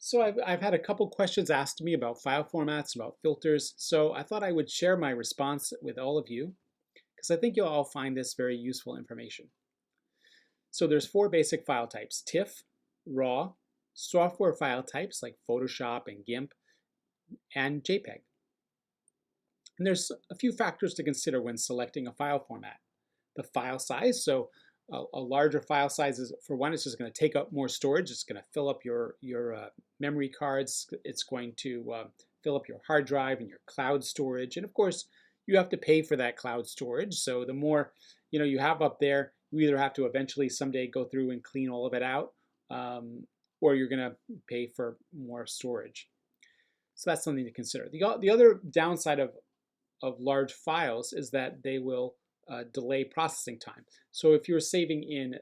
So I've had a couple questions asked to me about file formats, about filters, so I thought I would share my response with all of you because I think you'll all find this very useful information. So there's four basic file types: TIFF, RAW, software file types like Photoshop and GIMP, and JPEG. And there's a few factors to consider when selecting a file format. The file size, so a larger file size is, for one, it's just going to take up more storage. It's going to fill up your memory cards. It's going to fill up your hard drive and your cloud storage. And of course, you have to pay for that cloud storage. So the more you have up there, you either have to eventually someday go through and clean all of it out, or you're going to pay for more storage. So that's something to consider. The other downside of large files is that they will delay processing time. So if you're saving in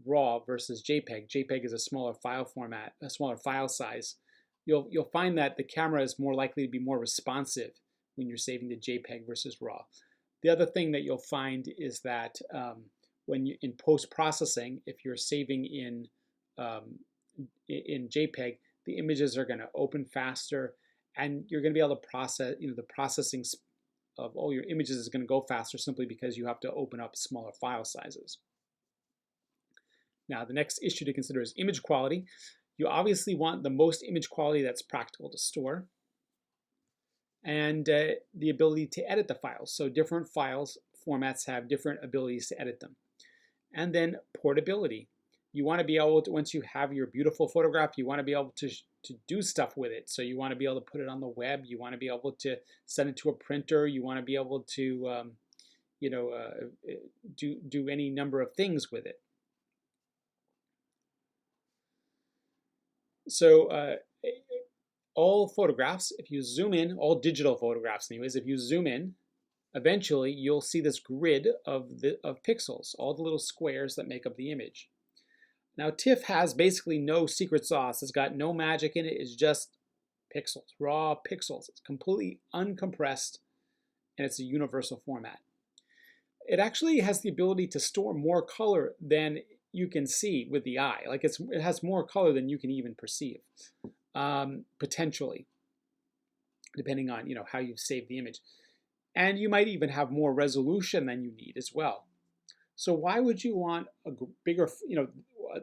RAW versus JPEG, JPEG is a smaller file format, a smaller file size, you'll find that the camera is more likely to be more responsive when you're saving to JPEG versus RAW. The other thing that you'll find is that when you in post-processing, if you're saving in JPEG, the images are going to open faster, and you're going to be able to process, the processing of all your images is going to go faster simply because you have to open up smaller file sizes. Now, the next issue to consider is image quality. You obviously want the most image quality that's practical to store, and the ability to edit the files. So different files formats have different abilities to edit them. And then portability. You want to be able to, once you have your beautiful photograph, you want to be able to do stuff with it. So you want to be able to put it on the web. You want to be able to send it to a printer. You want to be able to, do any number of things with it. So all photographs, if you zoom in, all digital photographs anyways, if you zoom in, eventually you'll see this grid of pixels, all the little squares that make up the image. Now TIFF has basically no secret sauce. It's got no magic in it. It's just pixels, raw pixels. It's completely uncompressed, and it's a universal format. It actually has the ability to store more color than you can see with the eye. Like it has more color than you can even perceive, potentially, depending on how you've saved the image. And you might even have more resolution than you need as well. So why would you want a bigger,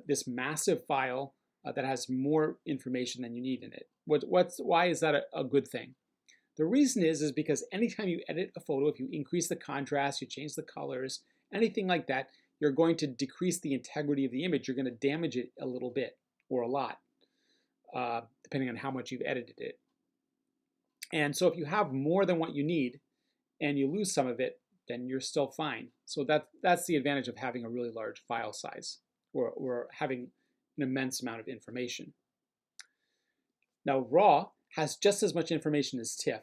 this massive file that has more information than you need in it? Why is that a good thing? The reason is because anytime you edit a photo, if you increase the contrast, you change the colors, anything like that, you're going to decrease the integrity of the image. You're going to damage it a little bit or a lot, depending on how much you've edited it. And so if you have more than what you need and you lose some of it, then you're still fine. So that's the advantage of having a really large file size, or having an immense amount of information. Now, RAW has just as much information as TIFF.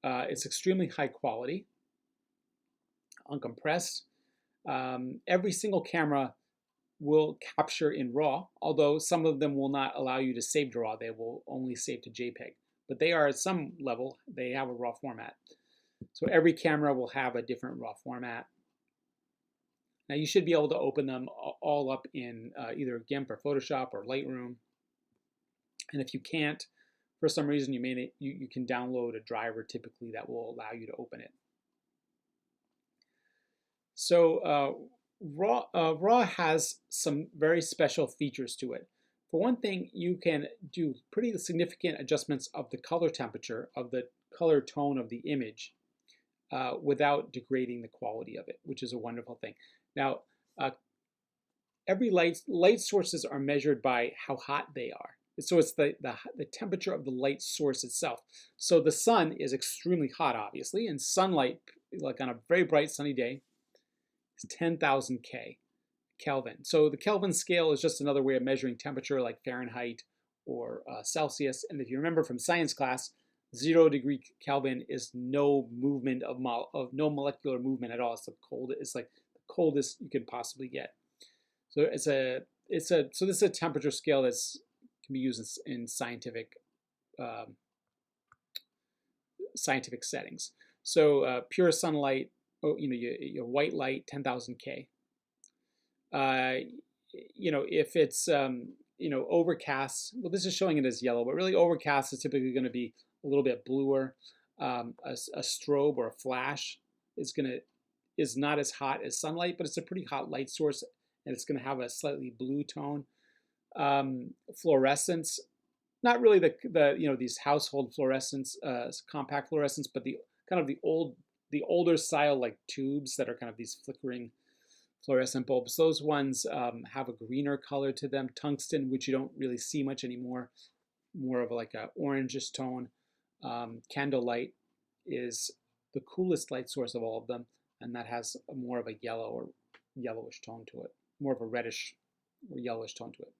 It's extremely high quality, uncompressed. Every single camera will capture in RAW, although some of them will not allow you to save to RAW. They will only save to JPEG. But they are, at some level, they have a RAW format. So every camera will have a different RAW format. Now you should be able to open them all up in either GIMP or Photoshop or Lightroom. And if you can't, for some reason, you can download a driver typically that will allow you to open it. So RAW has some very special features to it. For one thing, you can do pretty significant adjustments of the color temperature, of the color tone of the image, without degrading the quality of it, which is a wonderful thing. Now, every light sources are measured by how hot they are. So it's the temperature of the light source itself. So the sun is extremely hot, obviously, and sunlight, like on a very bright sunny day, is 10,000 Kelvin. So the Kelvin scale is just another way of measuring temperature, like Fahrenheit or Celsius. And if you remember from science class, 0 degree Kelvin is no movement of no molecular movement at all. It's like the coldest you could possibly get. So so this is a temperature scale that can be used in scientific settings. So pure sunlight, your white light, 10,000 K. If it's overcast, well, this is showing it as yellow, but really overcast is typically going to be a little bit bluer. A strobe or a flash is not as hot as sunlight, but it's a pretty hot light source, and it's going to have a slightly blue tone. Fluorescence, not really these household fluorescence, compact fluorescence, but the kind of the older style like tubes that are kind of these flickering fluorescent bulbs. Those ones have a greener color to them. Tungsten, which you don't really see much anymore, more of like a orangish tone. Candlelight is the coolest light source of all of them, and that has more of a yellow or yellowish tone to it, more of a reddish or yellowish tone to it.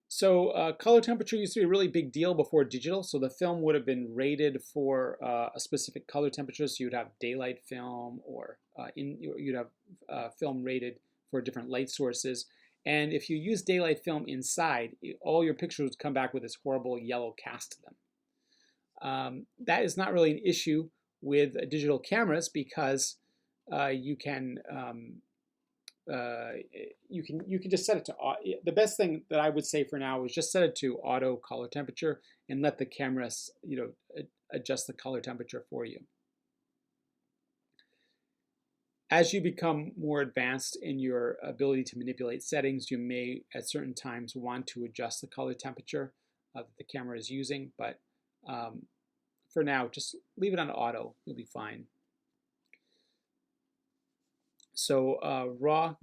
So color temperature used to be a really big deal before digital. So the film would have been rated for a specific color temperature. So you'd have daylight film, or you'd have film rated for different light sources. And if you use daylight film inside, all your pictures would come back with this horrible yellow cast to them. That is not really an issue with digital cameras, because you can just set it to the best thing that I would say for now is just set it to auto color temperature and let the camera adjust the color temperature for you. As you become more advanced in your ability to manipulate settings, you may at certain times want to adjust the color temperature that the camera is using, but for now just leave it on auto, you'll be fine. So RAW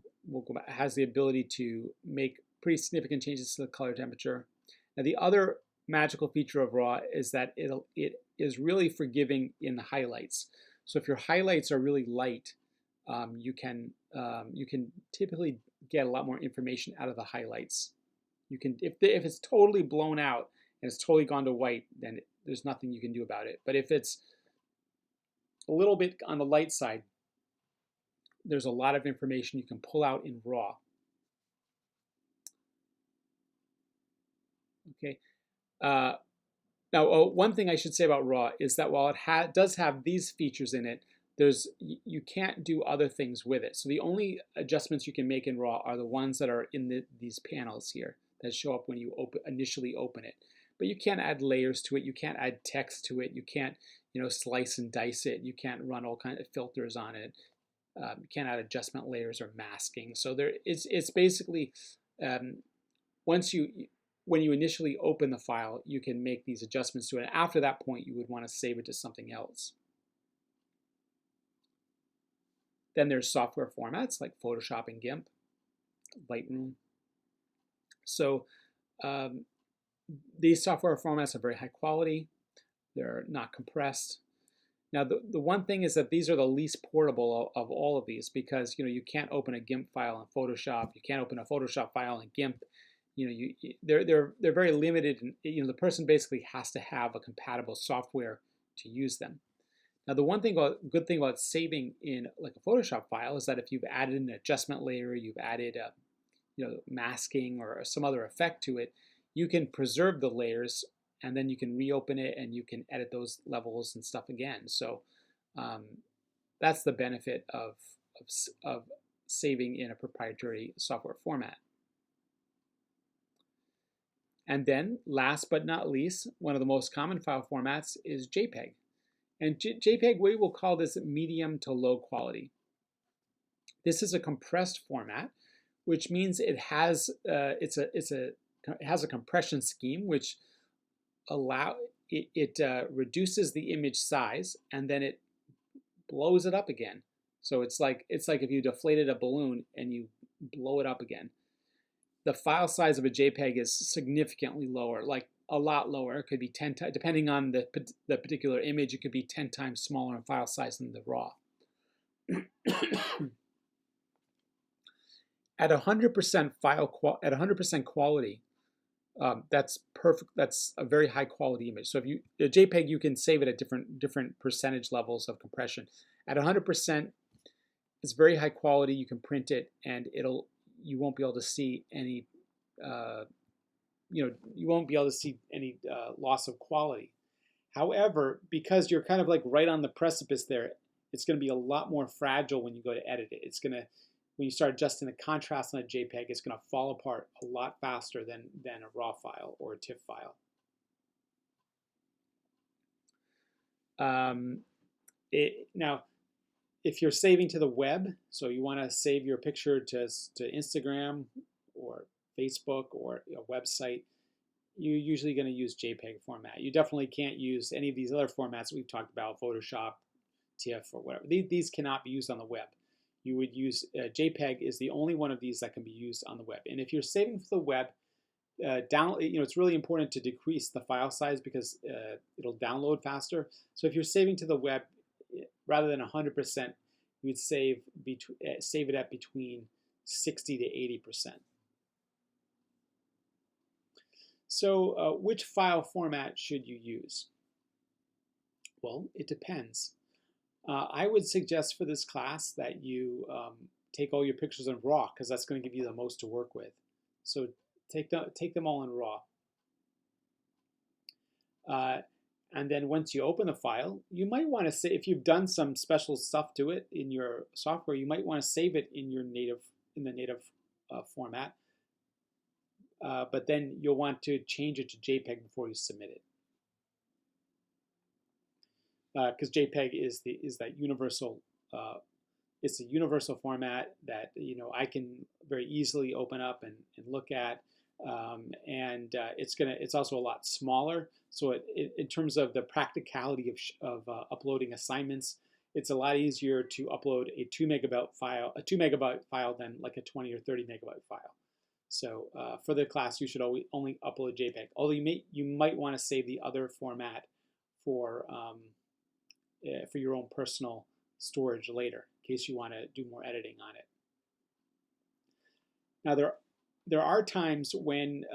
has the ability to make pretty significant changes to the color temperature. Now the other magical feature of RAW is that it is really forgiving in the highlights. So if your highlights are really light, you can typically get a lot more information out of the highlights. You can, if it's totally blown out and it's totally gone to white, then there's nothing you can do about it. But if it's a little bit on the light side, there's a lot of information you can pull out in RAW. Okay. Now, one thing I should say about RAW is that while it does have these features in it, you can't do other things with it. So the only adjustments you can make in RAW are the ones that are in these panels here that show up when you initially open it. But you can't add layers to it. You can't add text to it. You can't slice and dice it. You can't run all kinds of filters on it. You can't add adjustment layers or masking. So it's basically when you initially open the file, you can make these adjustments to it. And after that point, you would want to save it to something else. Then there's software formats like Photoshop and GIMP, Lightroom. So these software formats are very high quality. They're not compressed. Now, the one thing is that these are the least portable of all of these, because you can't open a GIMP file in Photoshop. You can't open a Photoshop file in GIMP. They're very limited, and the person basically has to have a compatible software to use them. Now, the good thing about saving in like a Photoshop file is that if you've added an adjustment layer, you've added masking or some other effect to it, you can preserve the layers, and then you can reopen it and you can edit those levels and stuff again. So that's the benefit of saving in a proprietary software format. And then, last but not least, one of the most common file formats is JPEG. And JPEG, we will call this medium to low quality. This is a compressed format, which means it has it has a compression scheme which reduces the image size and then it blows it up again. So it's like if you deflated a balloon and you blow it up again. The file size of a JPEG is significantly lower, like a lot lower. It could be 10 times, depending on the particular image, it could be 10 times smaller in file size than the RAW. At 100% at 100% quality, that's perfect. That's a very high quality image. So if a JPEG, you can save it at different percentage levels of compression. At 100%, it's very high quality. You can print it, and you won't be able to see any loss of quality. However, because you're kind of like right on the precipice there, it's going to be a lot more fragile when you go to edit it. when you start adjusting the contrast on a JPEG, it's going to fall apart a lot faster than a RAW file or a TIFF file. Now, if you're saving to the web, so you want to save your picture to Instagram or Facebook or a website, you're usually going to use JPEG format. You definitely can't use any of these other formats we've talked about, Photoshop, TIFF, or whatever. These cannot be used on the web. You would use JPEG is the only one of these that can be used on the web. And if you're saving for the web, it's really important to decrease the file size because it'll download faster. So if you're saving to the web, rather than 100%, you would save it at between 60 to 80%. So which file format should you use? Well, it depends. I would suggest for this class that you take all your pictures in RAW because that's going to give you the most to work with. So take them all in RAW. And then once you open the file, you might want to say, if you've done some special stuff to it in your software, you might want to save it in the native format. But then you'll want to change it to JPEG before you submit it. Because JPEG is that universal, it's a universal format that I can very easily open up and look at, it's also a lot smaller. So in terms of the practicality of uploading assignments, it's a lot easier to upload a 2 megabyte file than like a 20 or 30 megabyte file. So for the class, you should only upload JPEG. Although you might want to save the other format for your own personal storage later, in case you want to do more editing on it. Now there are times when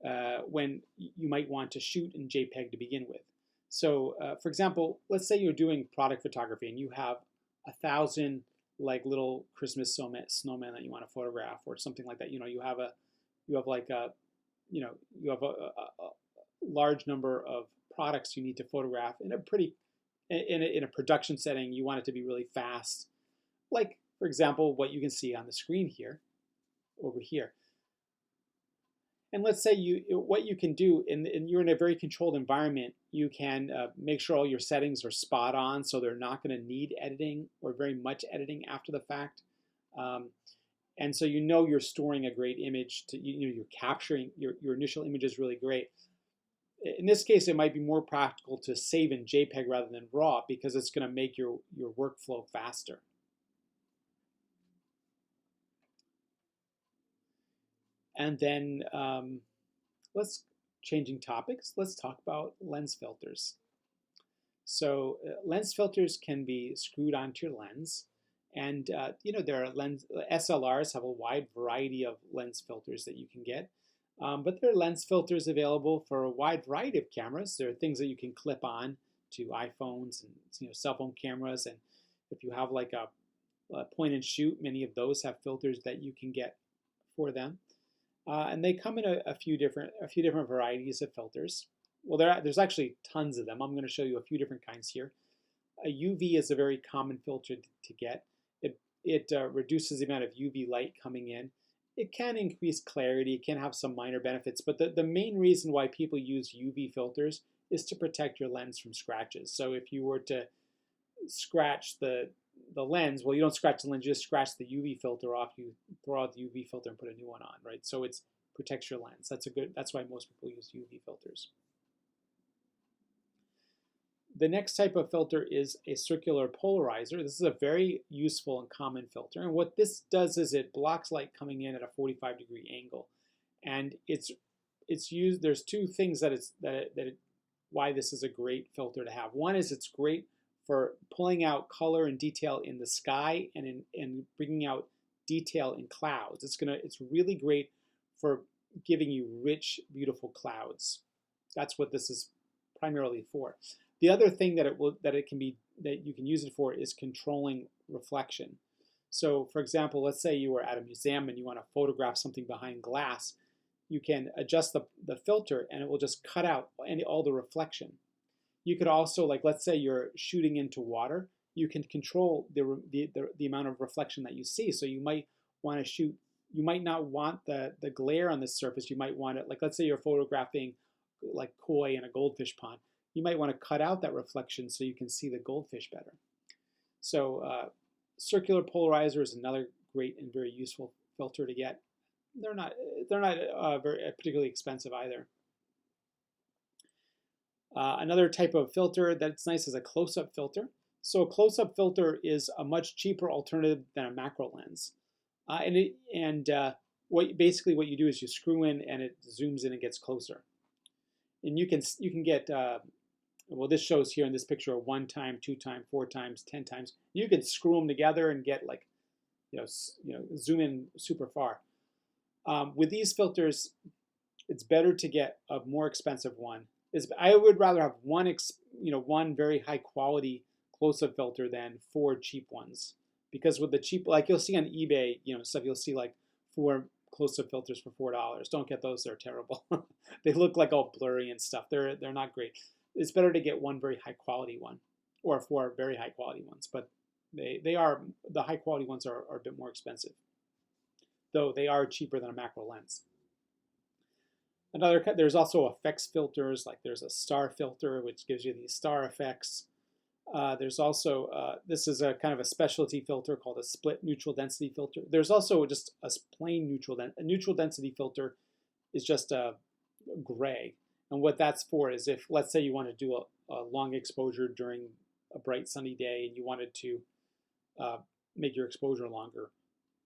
you might want to shoot in JPEG to begin with. So for example, let's say you're doing product photography and you have 1,000 like little Christmas snowman that you want to photograph or something like that. You have a large number of products you need to photograph in a production setting. You want it to be really fast, like for example what you can see on the screen here, over here. And let's say what you can do, and you're in a very controlled environment, you can make sure all your settings are spot on, so they're not going to need editing or very much editing after the fact. And so you're storing a great image. You're capturing your initial image is really great. In this case, it might be more practical to save in JPEG rather than RAW because it's going to make your workflow faster. And then changing topics, let's talk about lens filters. So lens filters can be screwed onto your lens. And there are SLRs have a wide variety of lens filters that you can get. But there are lens filters available for a wide variety of cameras. There are things that you can clip on to iPhones and cell phone cameras. And if you have like a point and shoot, many of those have filters that you can get for them. And they come in a few different varieties of filters. Well, there's actually tons of them. I'm going to show you a few different kinds here. A UV is a very common filter to get. It reduces the amount of UV light coming in. It can increase clarity. It can have some minor benefits. But the main reason why people use UV filters is to protect your lens from scratches. So if you were to scratch the lens, well, you don't scratch the lens, you just scratch the UV filter off. You throw out the UV filter and put a new one on, right? So it protects your lens. That's why most people use UV filters. The next type of filter is a circular polarizer. This is a very useful and common filter. And what this does is it blocks light coming in at a 45-degree angle. And it's used. There's two things why this is a great filter to have. One is it's great for pulling out color and detail in the sky and bringing out detail in clouds. It's really great for giving you rich, beautiful clouds. That's what this is primarily for. The other thing that you can use it for is controlling reflection. So, for example, let's say you were at a museum and you want to photograph something behind glass. You can adjust the filter and it will just cut out all the reflection. You could also, like, let's say you're shooting into water, you can control the amount of reflection that you see. So you might want to shoot, you might not want the glare on this surface. You might want it, like let's say you're photographing like koi in a goldfish pond. You might want to cut out that reflection so you can see the goldfish better. So circular polarizer is another great and very useful filter to get. They're not very particularly expensive either. Another type of filter that's nice is a close-up filter. So a close-up filter is a much cheaper alternative than a macro lens. Basically what you do is you screw in and it zooms in and gets closer. And you can get well, this shows here in this picture 1 time, 2 times, 4 times, 10 times. You can screw them together and get like zoom in super far. With these filters, it's better to get a more expensive one. I would rather have one very high quality close-up filter than 4 cheap ones, because with the cheap, like you'll see on eBay, stuff, you'll see like 4 close-up filters for $4. Don't get those; they're terrible. They look like all blurry and stuff. They're not great. It's better to get one very high quality one, or 4 very high quality ones. But the high quality ones are a bit more expensive, though they are cheaper than a macro lens. There's also effects filters, like there's a star filter, which gives you these star effects. There's also, this is a kind of a specialty filter called a split neutral density filter. There's also just a plain neutral density filter is just a gray. And what that's for is if, let's say you want to do a long exposure during a bright sunny day and you wanted to make your exposure longer.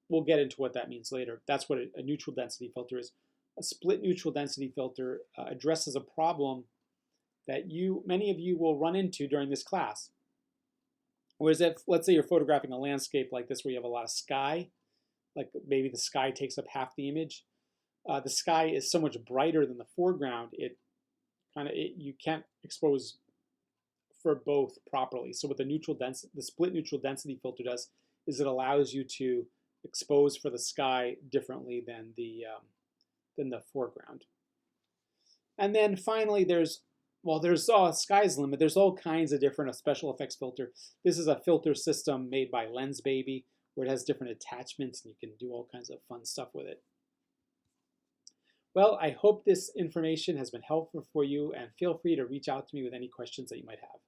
We'll get into what that means later. That's what a neutral density filter is. A split neutral density filter addresses a problem that many of you will run into during this class. Whereas if, let's say you're photographing a landscape like this where you have a lot of sky, like maybe the sky takes up half the image, the sky is so much brighter than the foreground, you can't expose for both properly. So what the split neutral density filter does is it allows you to expose for the sky differently than the foreground. And then finally, there's sky's the limit. There's all kinds of different special effects filter. This is a filter system made by LensBaby, where it has different attachments and you can do all kinds of fun stuff with it. Well, I hope this information has been helpful for you, and feel free to reach out to me with any questions that you might have.